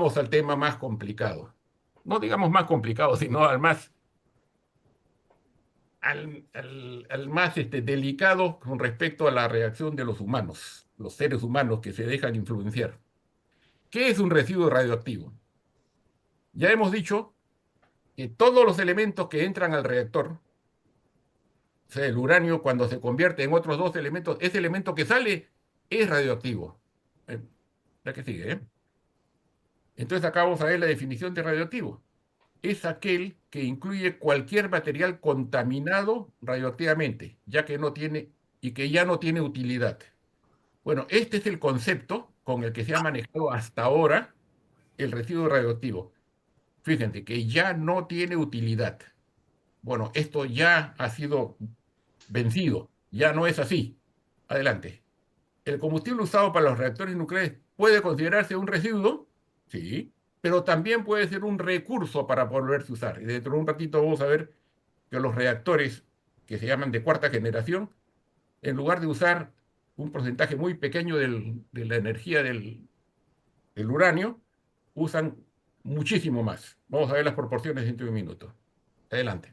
vamos al tema más complicado. No digamos más complicado, sino al más delicado con respecto a la reacción de los humanos, los seres humanos que se dejan influenciar. ¿Qué es un residuo radioactivo? Ya hemos dicho que todos los elementos que entran al reactor, o sea, el uranio cuando se convierte en otros dos elementos, ese elemento que sale es radioactivo. Eh, La que sigue, ¿eh? Entonces acá vamos a ver la definición de radioactivo. Es aquel que incluye cualquier material contaminado radioactivamente, ya que no tiene y que ya no tiene utilidad. Bueno, este es el concepto con el que se ha manejado hasta ahora el residuo radioactivo. Fíjense que ya no tiene utilidad. Bueno, esto ya ha sido vencido, ya no es así. Adelante. ¿El combustible usado para los reactores nucleares puede considerarse un residuo? Sí, pero también puede ser un recurso para volverse a usar. Y dentro de un ratito vamos a ver que los reactores que se llaman de cuarta generación, en lugar de usar un porcentaje muy pequeño de la energía del uranio, usan muchísimo más. Vamos a ver las proporciones dentro de un minuto. Adelante.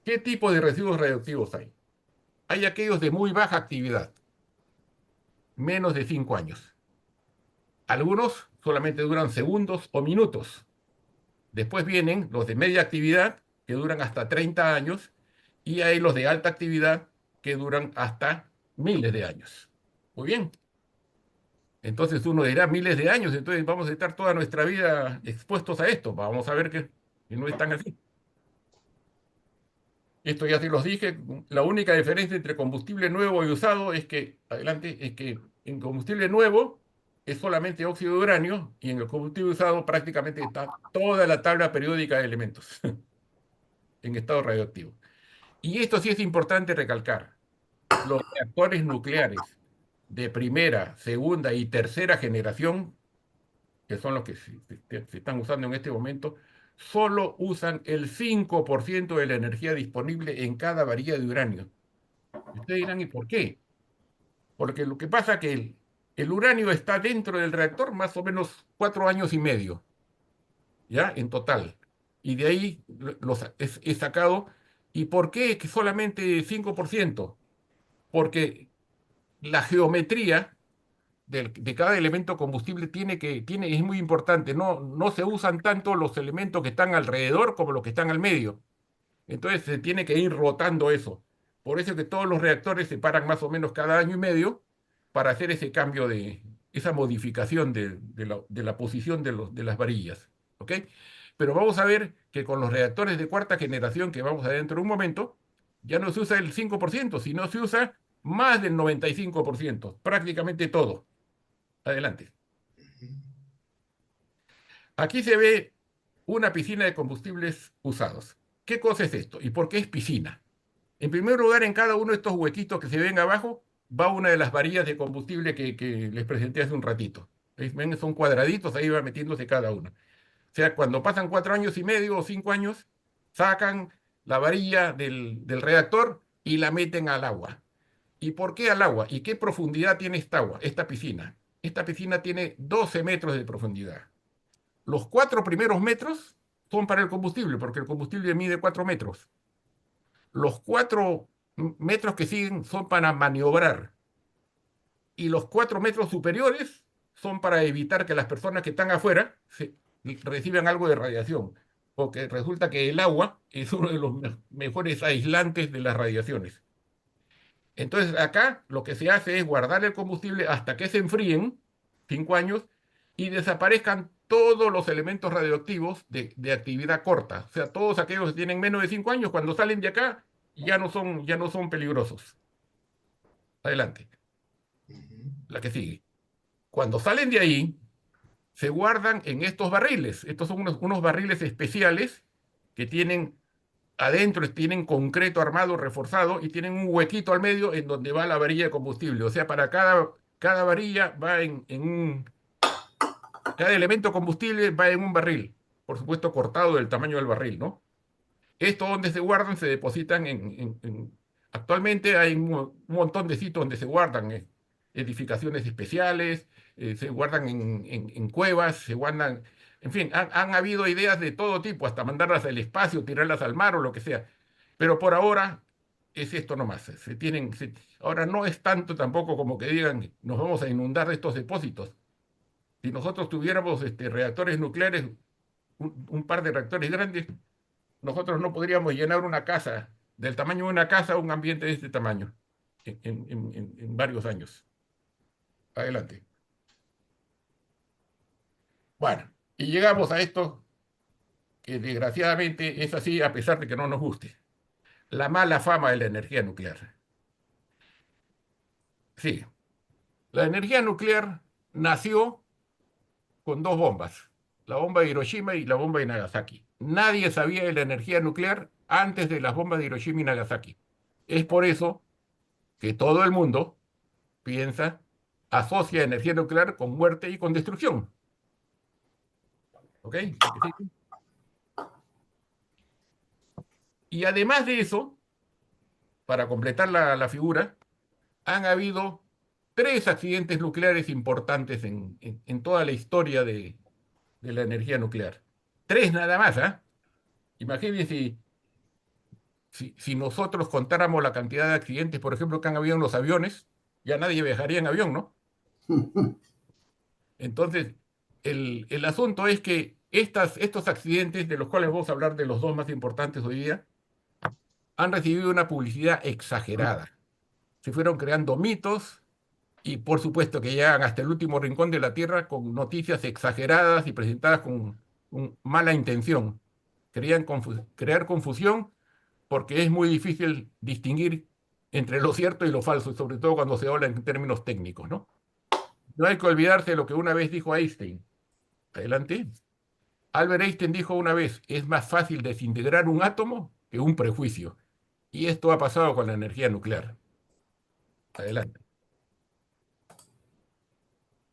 ¿Qué tipo de residuos radioactivos hay? Hay aquellos de muy baja actividad, menos de 5 años. Algunos solamente duran segundos o minutos. Después vienen los de media actividad, que duran hasta 30 años, y hay los de alta actividad, que duran hasta miles de años. Muy bien. Entonces uno dirá miles de años, entonces vamos a estar toda nuestra vida expuestos a esto. Vamos a ver que no es tan así. Esto ya se los dije, la única diferencia entre combustible nuevo y usado es que, adelante, es que en combustible nuevo es solamente óxido de uranio y en el combustible usado prácticamente está toda la tabla periódica de elementos en estado radioactivo. Y esto sí es importante recalcar. Los reactores nucleares de primera, segunda y tercera generación, que son los que se están usando en este momento, solo usan el 5% de la energía disponible en cada varilla de uranio. Y ustedes dirán, ¿y por qué? Porque lo que pasa es que el uranio está dentro del reactor más o menos 4 años y medio, ¿ya? En total. Y de ahí es sacado. ¿Y por qué que solamente 5%? Porque la geometría de cada elemento combustible es muy importante. No se usan tanto los elementos que están alrededor como los que están al medio. Entonces se tiene que ir rotando eso. Por eso es que todos los reactores se paran más o menos cada año y medio para hacer ese cambio esa modificación de la posición de las varillas. ¿Ok? Pero vamos a ver que con los reactores de cuarta generación que vamos a ver dentro de un momento, ya no se usa el 5%, sino se usa más del 95%, prácticamente todo. Adelante. Aquí se ve una piscina de combustibles usados. ¿Qué cosa es esto? ¿Y por qué es piscina? En primer lugar, en cada uno de estos huequitos que se ven abajo, va una de las varillas de combustible que les presenté hace un ratito. ¿Ven? Son cuadraditos, ahí va metiéndose cada uno. O sea, cuando pasan 4 años y medio o 5 años, sacan la varilla del reactor y la meten al agua. ¿Y por qué al agua? ¿Y qué profundidad tiene esta agua, esta piscina? Esta piscina tiene 12 metros de profundidad. Los 4 primeros metros son para el combustible, porque el combustible mide 4 metros. Los 4 metros que siguen son para maniobrar. Y los 4 metros superiores son para evitar que las personas que están afuera reciban algo de radiación. Porque resulta que el agua es uno de los mejores aislantes de las radiaciones. Entonces acá lo que se hace es guardar el combustible hasta que se enfríen, 5 años, y desaparezcan todos los elementos radioactivos de actividad corta. O sea, todos aquellos que tienen menos de 5 años, cuando salen de acá, ya no son peligrosos. Adelante, la que sigue. Cuando salen de ahí, se guardan en estos barriles. Estos son unos barriles especiales que tienen concreto armado, reforzado, y tienen un huequito al medio en donde va la varilla de combustible. O sea, para cada varilla cada elemento combustible va en un barril, por supuesto cortado del tamaño del barril, ¿no? Esto donde se guardan, se depositan actualmente hay un montón de sitios donde se guardan. edificaciones especiales, se guardan en cuevas, se guardan, en fin, han habido ideas de todo tipo, hasta mandarlas al espacio, tirarlas al mar o lo que sea. Pero por ahora es esto nomás. Ahora no es tanto tampoco como que digan, nos vamos a inundar de estos depósitos. Si nosotros tuviéramos reactores nucleares, un par de reactores grandes, nosotros no podríamos llenar una casa, del tamaño de una casa, un ambiente de este tamaño, en varios años. Adelante. Bueno, y llegamos a esto que desgraciadamente es así a pesar de que no nos guste. La mala fama de la energía nuclear. Sí, la energía nuclear nació con dos bombas, la bomba de Hiroshima y la bomba de Nagasaki. Nadie sabía de la energía nuclear antes de las bombas de Hiroshima y Nagasaki. Es por eso que todo el mundo piensa, asocia energía nuclear con muerte y con destrucción. ¿Ok? Y además de eso, para completar la figura, han habido tres accidentes nucleares importantes en toda la historia de la energía nuclear. Tres nada más, ¿ah? Imagínense si nosotros contáramos la cantidad de accidentes, por ejemplo, que han habido en los aviones, ya nadie viajaría en avión, ¿no? Entonces, el asunto es que estos accidentes, de los cuales vamos a hablar de los dos más importantes hoy día, han recibido una publicidad exagerada. Se fueron creando mitos y por supuesto que llegan hasta el último rincón de la Tierra con noticias exageradas y presentadas con mala intención. Querían crear confusión porque es muy difícil distinguir entre lo cierto y lo falso, sobre todo cuando se habla en términos técnicos, ¿no? No hay que olvidarse de lo que una vez dijo Einstein. Adelante. Albert Einstein dijo una vez, es más fácil desintegrar un átomo que un prejuicio. Y esto ha pasado con la energía nuclear. Adelante.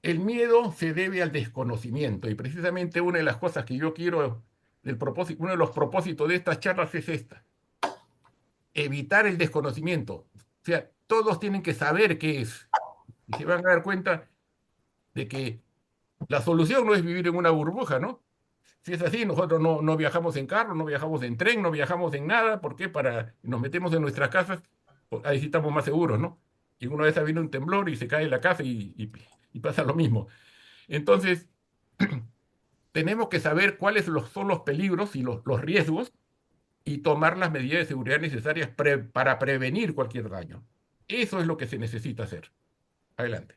El miedo se debe al desconocimiento y precisamente una de las cosas que yo quiero, uno de los propósitos de estas charlas es esta, evitar el desconocimiento. O sea, todos tienen que saber qué es y se van a dar cuenta de que la solución no es vivir en una burbuja, ¿no? Si es así, nosotros no viajamos en carro, no viajamos en tren, no viajamos en nada, ¿por qué? Nos metemos en nuestras casas, pues, ahí sí estamos más seguros, ¿no? Y una vez viene un temblor y se cae la casa y pasa lo mismo. Entonces, tenemos que saber son los peligros y los riesgos y tomar las medidas de seguridad necesarias para prevenir cualquier daño. Eso es lo que se necesita hacer. Adelante.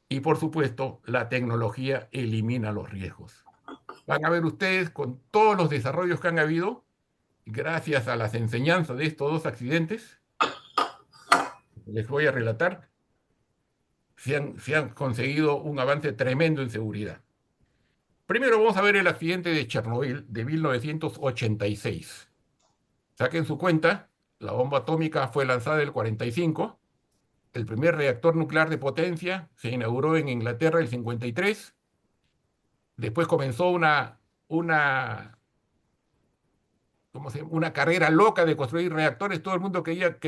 Y por supuesto, la tecnología elimina los riesgos. Van a ver ustedes con todos los desarrollos que han habido, gracias a las enseñanzas de estos dos accidentes, les voy a relatar, se han conseguido un avance tremendo en seguridad. Primero vamos a ver el accidente de Chernobyl de 1986. Saquen su cuenta, la bomba atómica fue lanzada en el 45, el primer reactor nuclear de potencia se inauguró en Inglaterra en el 53, después comenzó una, ¿cómo se llama? Una carrera loca de construir reactores, todo el mundo quería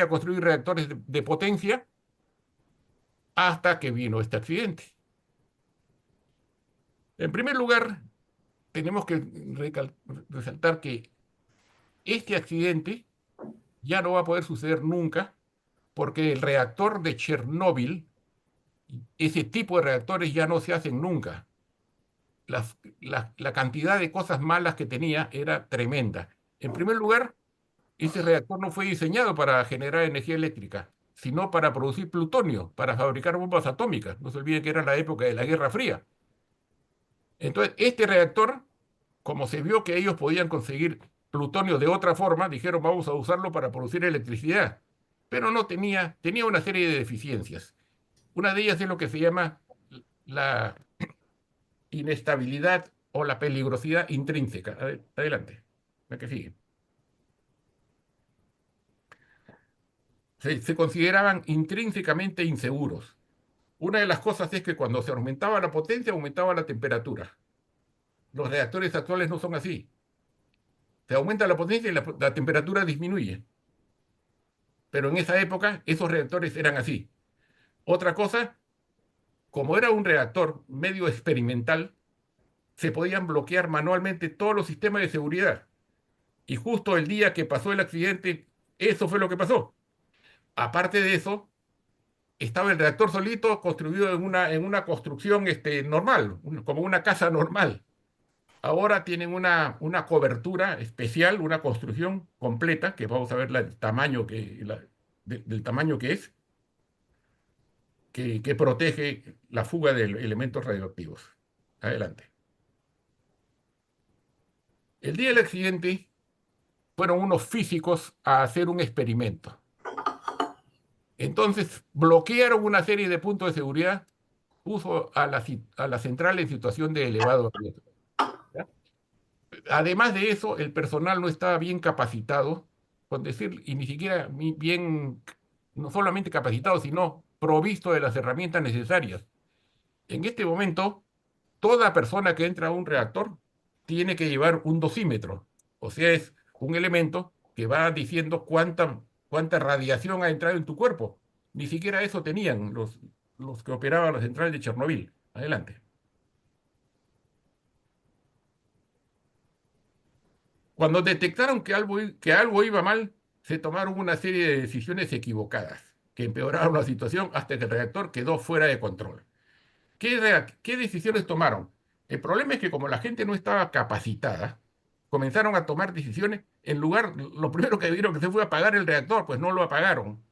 construir reactores de potencia, hasta que vino este accidente. En primer lugar, tenemos que resaltar que este accidente ya no va a poder suceder nunca porque el reactor de Chernóbil, ese tipo de reactores ya no se hacen nunca. La cantidad de cosas malas que tenía era tremenda. En primer lugar, ese reactor no fue diseñado para generar energía eléctrica, sino para producir plutonio, para fabricar bombas atómicas. No se olviden que era la época de la Guerra Fría. Entonces, este reactor, como se vio que ellos podían conseguir plutonio de otra forma, dijeron vamos a usarlo para producir electricidad. Pero no tenía una serie de deficiencias. Una de ellas es lo que se llama la inestabilidad o la peligrosidad intrínseca. Adelante, la que sigue. Se consideraban intrínsecamente inseguros. Una de las cosas es que cuando se aumentaba la potencia, aumentaba la temperatura. Los reactores actuales no son así. Se aumenta la potencia y la temperatura disminuye. pero en esa época esos reactores eran así. Otra cosa, como era un reactor medio experimental, se podían bloquear manualmente todos los sistemas de seguridad. Y justo el día que pasó el accidente, eso fue lo que pasó. Aparte de eso, estaba el reactor solito construido en una construcción normal, como una casa normal. Ahora tienen una cobertura especial, una construcción completa, que vamos a ver el tamaño del tamaño que es, que protege la fuga de elementos radioactivos. Adelante. El día del accidente fueron unos físicos a hacer un experimento. Entonces bloquearon una serie de puntos de seguridad, puso a la central en situación de elevado riesgo. ¿Ya? Además de eso, el personal no estaba bien capacitado, con decir, y ni siquiera bien, no solamente capacitado, sino provisto de las herramientas necesarias. En este momento, toda persona que entra a un reactor tiene que llevar un dosímetro, o sea, es un elemento que va diciendo cuánta radiación ha entrado en tu cuerpo. Ni siquiera eso tenían los que operaban la central de Chernobyl. Adelante. Cuando detectaron que algo iba mal, se tomaron una serie de decisiones equivocadas que empeoraron la situación hasta que el reactor quedó fuera de control. ¿Qué decisiones tomaron? El problema es que como la gente no estaba capacitada, comenzaron a tomar decisiones lo primero que vieron que se fue a apagar el reactor, pues no lo apagaron.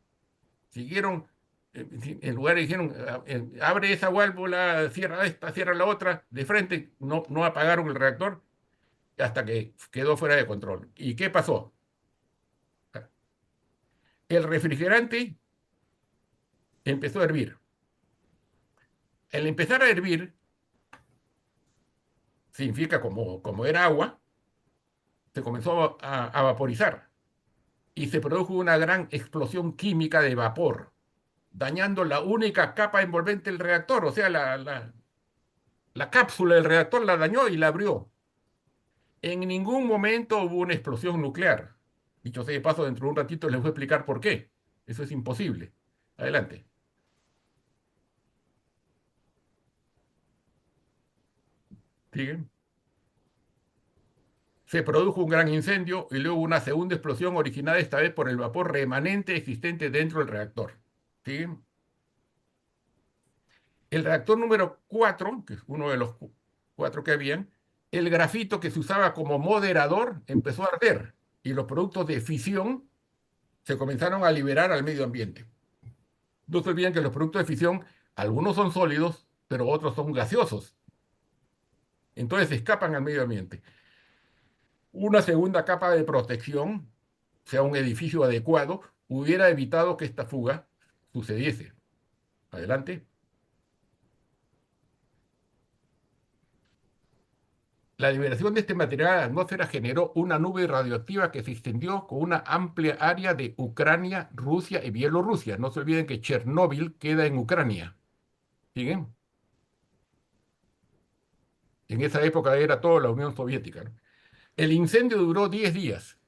Siguieron, en lugar de dijeron, abre esa válvula, cierra esta, cierra la otra, de frente, no apagaron el reactor hasta que quedó fuera de control. ¿Y qué pasó? El refrigerante empezó a hervir. Al empezar a hervir, significa como era agua, se comenzó a vaporizar y se produjo una gran explosión química de vapor, dañando la única capa envolvente del reactor, o sea, la cápsula del reactor la dañó y la abrió. En ningún momento hubo una explosión nuclear. Dicho sea de paso, dentro de un ratito les voy a explicar por qué. Eso es imposible. Adelante. ¿Siguen? Se produjo un gran incendio y luego una segunda explosión originada esta vez por el vapor remanente existente dentro del reactor. ¿Sí? El reactor número 4, que es uno de los cuatro que habían, el grafito que se usaba como moderador empezó a arder y los productos de fisión se comenzaron a liberar al medio ambiente. No se olviden que los productos de fisión, algunos son sólidos, pero otros son gaseosos. Entonces escapan al medio ambiente. Una segunda capa de protección, sea un edificio adecuado, hubiera evitado que esta fuga sucediese. Adelante. La liberación de este material a la atmósfera generó una nube radioactiva que se extendió con una amplia área de Ucrania, Rusia y Bielorrusia. No se olviden que Chernóbil queda en Ucrania. ¿Siguen? En esa época era toda la Unión Soviética, ¿no? El incendio duró 10 días.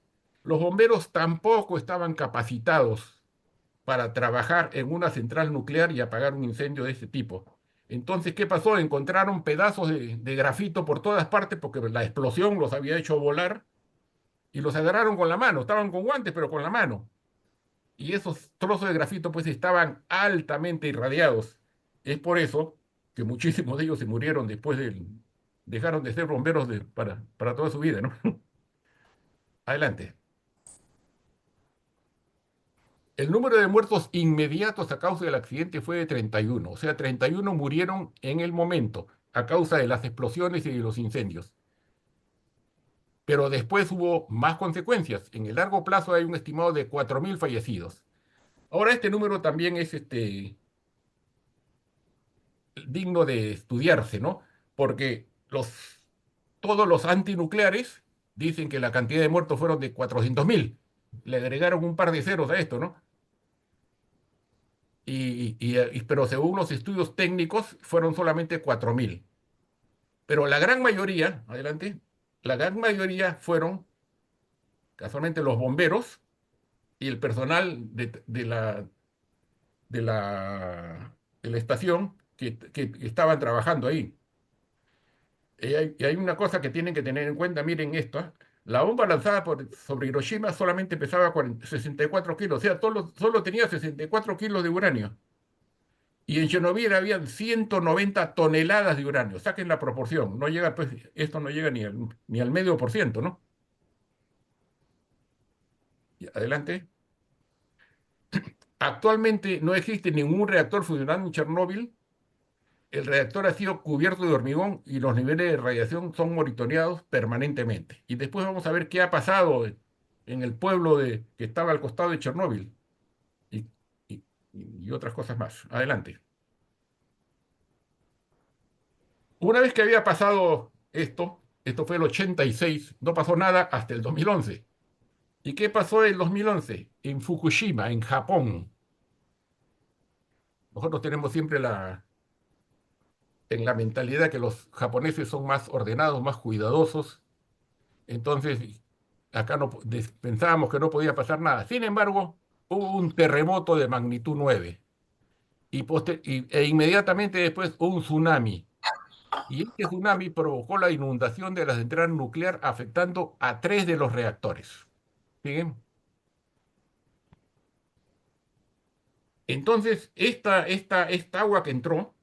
Los bomberos tampoco estaban capacitados para trabajar en una central nuclear y apagar un incendio de ese tipo. Entonces, ¿qué pasó? Encontraron pedazos de grafito por todas partes porque la explosión los había hecho volar y los agarraron con la mano. Estaban con guantes, pero con la mano. Y esos trozos de grafito pues estaban altamente irradiados. Es por eso que muchísimos de ellos se murieron dejaron de ser bomberos para toda su vida, ¿no? Adelante. El número de muertos inmediatos a causa del accidente fue de 31, o sea, 31 murieron en el momento a causa de las explosiones y de los incendios. Pero después hubo más consecuencias. En el largo plazo hay un estimado de 4.000 fallecidos. Ahora este número también es digno de estudiarse, ¿no? Porque todos los antinucleares dicen que la cantidad de muertos fueron de 400.000. Le agregaron un par de ceros a esto, ¿no? Pero según los estudios técnicos fueron solamente 4.000. Pero la gran mayoría, adelante, la gran mayoría fueron casualmente los bomberos y el personal de la estación que estaban trabajando ahí. Y hay una cosa que tienen que tener en cuenta, miren esto, ¿ah? La bomba lanzada sobre Hiroshima solamente pesaba 64 kilos, o sea, solo tenía 64 kilos de uranio. Y en Chernobyl habían 190 toneladas de uranio. Saquen la proporción. No llega, pues, esto no llega ni al medio por ciento, ¿no? Y adelante. Actualmente no existe ningún reactor funcionando en Chernóbil. El reactor ha sido cubierto de hormigón y los niveles de radiación son monitoreados permanentemente. Y después vamos a ver qué ha pasado en el pueblo que estaba al costado de Chernóbil y, y- y otras cosas más. Adelante. Una vez que había pasado esto fue el 86, no pasó nada hasta el 2011. ¿Y qué pasó en el 2011? En Fukushima, en Japón. Nosotros tenemos siempre en la mentalidad que los japoneses son más ordenados, más cuidadosos. Entonces, acá no, pensábamos que no podía pasar nada. Sin embargo, hubo un terremoto de magnitud 9 e inmediatamente después un tsunami. Y este tsunami provocó la inundación de la central nuclear afectando a 3 de los reactores. ¿Sí? Entonces, esta agua que entró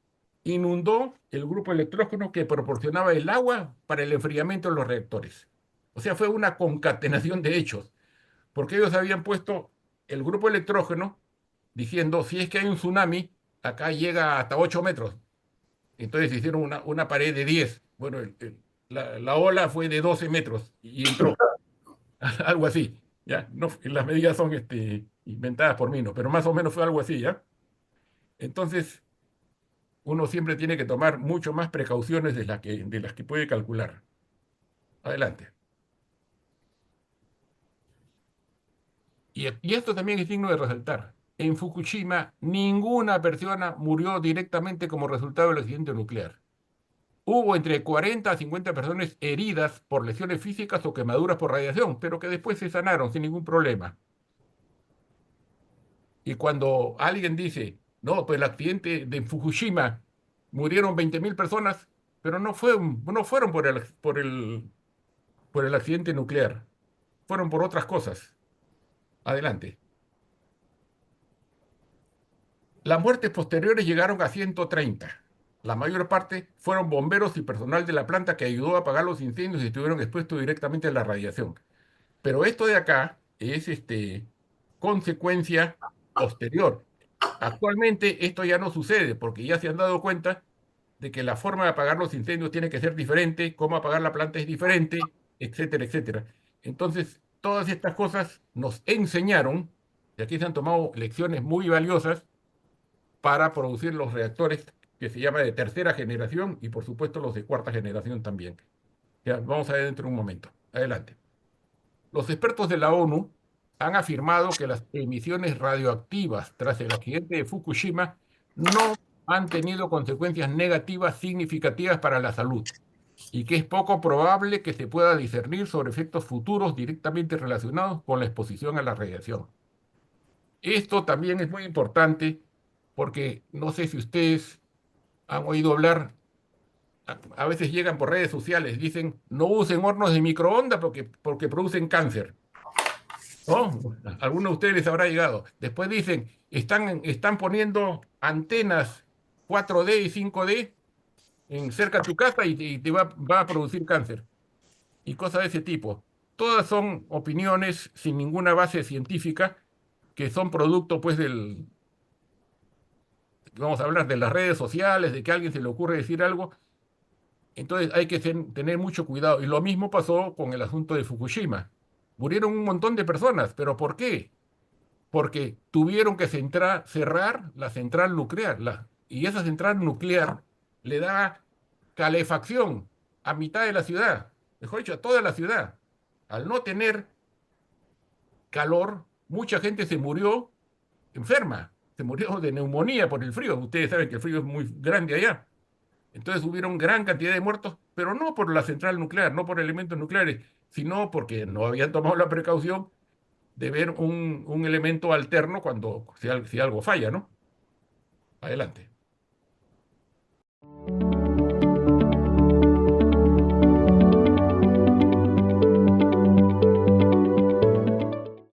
inundó el grupo electrógeno que proporcionaba el agua para el enfriamiento de los reactores. O sea, fue una concatenación de hechos, porque ellos habían puesto el grupo electrógeno diciendo, si es que hay un tsunami, acá llega hasta 8 metros. Entonces hicieron una pared de 10. Bueno, la ola fue de 12 metros y entró, algo así. Ya, no, las medidas son inventadas por mí, no, pero más o menos fue algo así, ¿ya? Entonces, uno siempre tiene que tomar mucho más precauciones de las que puede calcular. Adelante. Y esto también es digno de resaltar. En Fukushima, ninguna persona murió directamente como resultado del accidente nuclear. Hubo entre 40 a 50 personas heridas por lesiones físicas o quemaduras por radiación, pero que después se sanaron sin ningún problema. Y cuando alguien dice, no, pues el accidente de Fukushima murieron 20.000 personas, pero no fueron por el accidente nuclear, fueron por otras cosas. Adelante. Las muertes posteriores llegaron a 130. La mayor parte fueron bomberos y personal de la planta que ayudó a apagar los incendios y estuvieron expuestos directamente a la radiación. Pero esto de acá es consecuencia posterior. Actualmente esto ya no sucede porque ya se han dado cuenta de que la forma de apagar los incendios tiene que ser diferente, cómo apagar la planta es diferente, etcétera, etcétera. Entonces, todas estas cosas nos enseñaron, y aquí se han tomado lecciones muy valiosas para producir los reactores que se llama de tercera generación y por supuesto los de cuarta generación también. Ya, vamos a ver dentro de un momento. Adelante. Los expertos de la ONU han afirmado que las emisiones radioactivas tras el accidente de Fukushima no han tenido consecuencias negativas significativas para la salud y que es poco probable que se pueda discernir sobre efectos futuros directamente relacionados con la exposición a la radiación. Esto también es muy importante porque no sé si ustedes han oído hablar, a veces llegan por redes sociales, dicen no usen hornos de microondas porque producen cáncer. ¿No? Alguno de ustedes les habrá llegado. Después dicen, están poniendo antenas 4D y 5D cerca de tu casa y te va a producir cáncer y cosas de ese tipo. Todas son opiniones sin ninguna base científica que son producto, pues, vamos a hablar de las redes sociales, de que a alguien se le ocurre decir algo. Entonces hay que tener mucho cuidado. Y lo mismo pasó con el asunto de Fukushima. Murieron un montón de personas, pero ¿por qué? Porque tuvieron que cerrar la central nuclear. Y esa central nuclear le da calefacción a mitad de la ciudad, mejor dicho, a toda la ciudad. Al no tener calor, mucha gente se murió enferma, se murió de neumonía por el frío. Ustedes saben que el frío es muy grande allá. Entonces hubieron gran cantidad de muertos, pero no por la central nuclear, no por elementos nucleares, sino porque no habían tomado la precaución de ver un elemento alterno cuando, si algo falla, ¿no? Adelante.